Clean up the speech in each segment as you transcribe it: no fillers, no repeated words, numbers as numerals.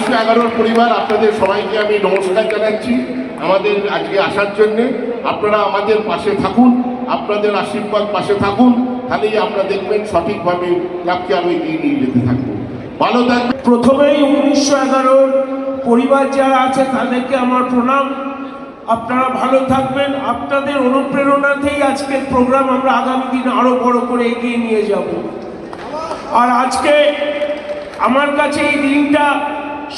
1911 পরিবার, আপনাদের সবাইকে আমি নমস্কার জানাচ্ছি আমাদের আজকে আসার জন্যে। আপনারা আমাদের পাশে থাকুন, আপনাদের আশীর্বাদ পাশে থাকুন, তাহলেই আমরা দেখবেন সঠিকভাবে ক্লাবকে আরো এগিয়ে নিয়ে যেতে থাকবো। ভালো থাকবেন। প্রথমেই 1911 পরিবার যারা আছে তাদেরকে আমার প্রণাম। আপনারা ভালো থাকবেন। আপনাদের অনুপ্রেরণাতেই আজকের প্রোগ্রাম আমরা আগামী দিন আরো বড় করে এগিয়ে নিয়ে যাব। আর আজকে আমার কাছে এই দিনটা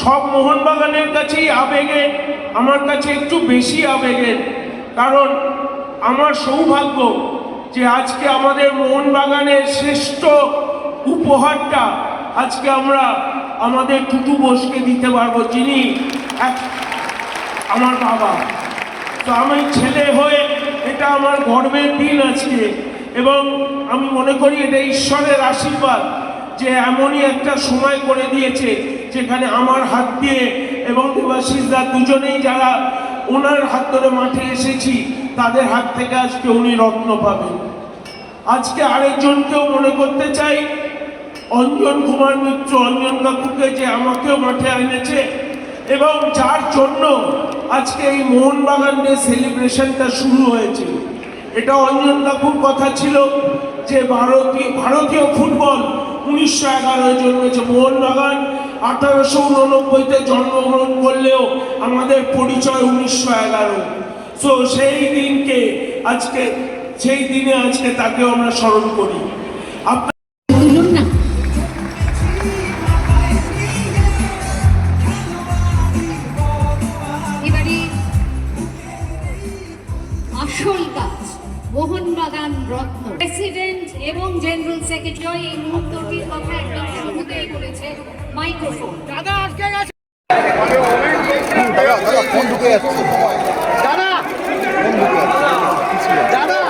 সব মোহনবাগানের কাছেই আবেগের, আমার কাছে একটু বেশি আবেগের, কারণ আমার সৌভাগ্য যে আজকে আমাদের মোহনবাগানের শ্রেষ্ঠ উপহারটা আজকে আমরা আমাদের টুটু বোসকে দিতে পারবো, যিনি আমার বাবা। তো আমি ছেলে হয়ে এটা আমার গর্বের দিন আজকে, এবং আমি মনে করি এটা ঈশ্বরের আশীর্বাদ যে এমনই একটা সময় করে দিয়েছে যেখানে আমার হাত দিয়ে এবং দেবাশিসদা দুজনেই যারা ওনার হাত ধরে মাঠে এসেছি তাদের হাত থেকে আজকে উনি রত্ন পাবেন। আজকে আরেকজনকেও মনে করতে চাই, অঞ্জন কুমার মিত্র, অঞ্জন কাকুকে, যে আমাকেও মাঠে এনেছে এবং যার জন্য আজকে এই মোহনবাগান ডে সেলিব্রেশনটা শুরু হয়েছে। এটা অঞ্জন কাকুর কথা ছিল যে ভারতীয় ফুটবল 1911 জন্মেছে, মোহনবাগান 1889-তে জন্মগ্রহণ করলেও আমাদের পরিচয় 1911। তো সেই দিনে আজকে তাকেও আমরা স্মরণ করি। আসল কাজ মোহনবাগান রত্ন প্রেসিডেন্ট এবং জেনারেল সেক্রেটারি এই মুহূর্তটির কথা একদম শুরুতেই বলেছে। মাইক্রোফোন দাদা আজকে গেছে দাদা ফোন ঢুকে যাচ্ছে দাদা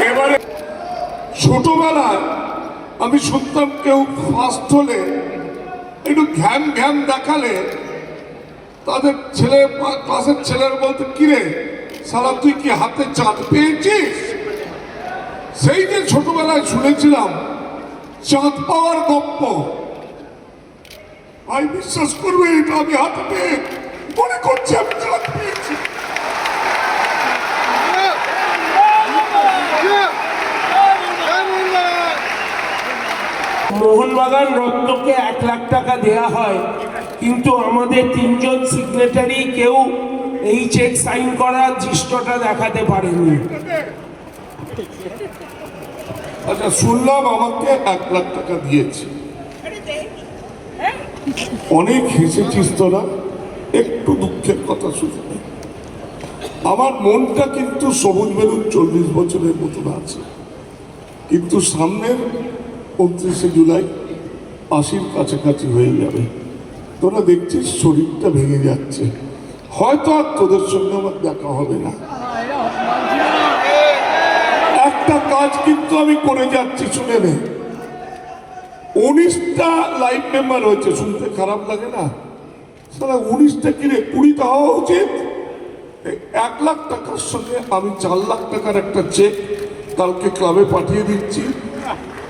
এবারে ছোটবেলায় আমি শুনতাম কেউ ফার্স্ট হলে একটু ঘ্যাম দেখালে তাদের ছেলে ক্লাসের ছেলেরা বলতে কিরে সারা তুই কি হাতে চাঁদ পেয়েছিস? সেই যে ছোটবেলায় শুনেছিলাম চাঁদ পাওয়ার গপ্প, ভাই বিশ্বাস করবে এটা আমি হাতে পেয়ে মনে করছি আমি চাঁদ পেয়েছি। মোহনবাগান রত্নকে 1 লাখ টাকা দেয়া হয়, কিন্তু আমাদের 3 জন সিগনেটারি কেউ এই চেক সাইন করার দৃশ্যটা দেখাতে পারেনি। আচ্ছা, শুনলাম আমাকে 1 লাখ টাকা দিয়েছে। অনেক হেসেছিস তোরা, একটু দুঃখের কথা শুনবে। আমার মনটা কিন্তু সবুজ বেলুন 40 বছরের মতন আছে, কিন্তু সামনের 29শে জুলাই 80-র কাছাকাছি হয়ে যাবে। তোরা দেখছিস শরীরটা ভেঙে যাচ্ছে, হয়তো আর তোদের সঙ্গে আমার দেখা হবে না। একটা কাজ কিন্তু আমি করে যাচ্ছি, শুনে নে। 19টা লাইফ মেম্বার হয়েছে, শুনতে খারাপ লাগে না? সারা 19টা কিনে 20টা হওয়া উচিত। 1 লাখ টাকার সঙ্গে আমি 4 লাখ টাকার একটা চেক কালকে ক্লাবে পাঠিয়ে দিচ্ছি।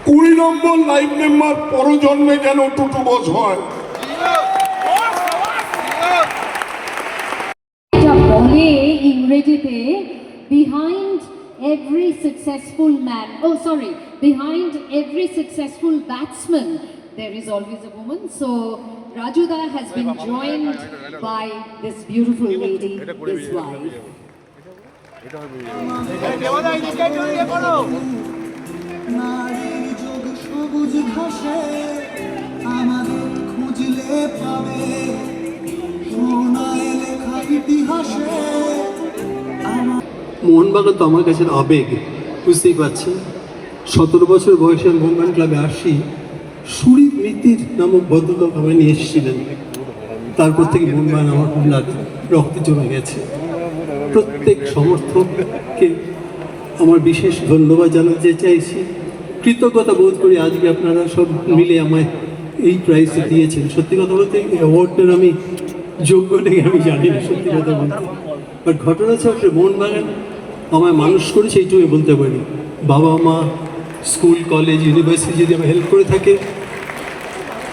20 নম্বর লাইফ মেম্বার পরজন্মে যেন টুটু বোস হয়। ইংরেজিতে behind every successful batsman there is always a woman. So Rajuda has been joined by this beautiful lady, his wife. Mohun Bagan তো আমার কাছে আবেগ, বুঝতেই পারছেন। 17 বছর বয়সে মোহনবাগান ক্লাবে আসি, সুরীপ মিত্তির নামক ভদ্রলোক আমায় নিয়ে এসেছিলেন। তারপর থেকে মোহনবাগান আমার খুব রক্তে জমে গেছে। প্রত্যেক সমর্থককে আমার বিশেষ ধন্যবাদ জানাতে চাইছি, কৃতজ্ঞতা বোধ করি আজকে আপনারা সব মিলে আমায় এই প্রাইজটা দিয়েছেন। সত্যি কথা বলতে এই অ্যাওয়ার্ডটার আমি যোগ্য নেই, আমি জানি না সত্যি কথা বলতে। বাট ঘটনা চক্রে মোহনবাগান আমায় মানুষ করেছে, এইটুকু বলতে পারি। বাবা মা, স্কুল, কলেজ, ইউনিভার্সিটি যদি আমার হেল্প করে থাকে,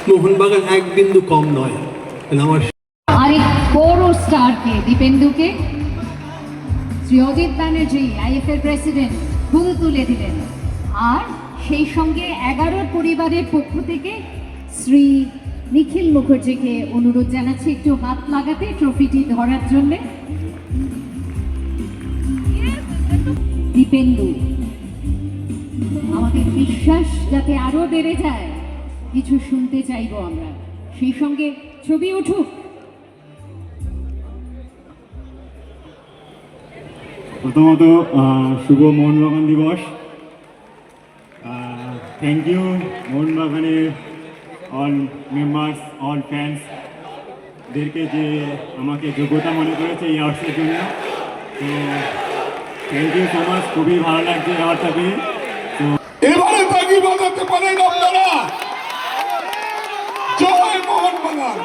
মোহনবাগান 1 বিন্দু কম নয়। আমার আরেক বড় স্টারকে দীপেন্দুকে শ্রী অজিত ব্যানার্জি আইএফএর প্রেসিডেন্ট ফুল তুলে দিলেন। আর সেই সঙ্গে 11 পরিবারের পক্ষ থেকে শ্রী নিখিল মুখার্জিকে অনুরোধ জানাচ্ছি একটু হাত লাগাতে ট্রফিটি ধরার জন্য। দীপেন্দু, আমাদের বিশ্বাস যাতে আরো বেড়ে যায়, কিছু শুনতে চাইবো আমরা, সেই সঙ্গে ছবি উঠুক। প্রথমত শুভ মোহনবাগান দিবস। থ্যাংক ইউ মোহনবাগানের অল মেম্বার্স, অল ফ্যান্সদেরকে যে আমাকে যোগ্যতা মনে করেছে এই অ্যাওয়ার্ডসের জন্য। তো থ্যাংক ইউ সো মাচ, খুবই ভালো লাগছে অ্যাওয়ার্ডটা পেয়ে। তো এবারে বাজি বাজাতে পারেন আপনারা। জয় মোহনবাগান।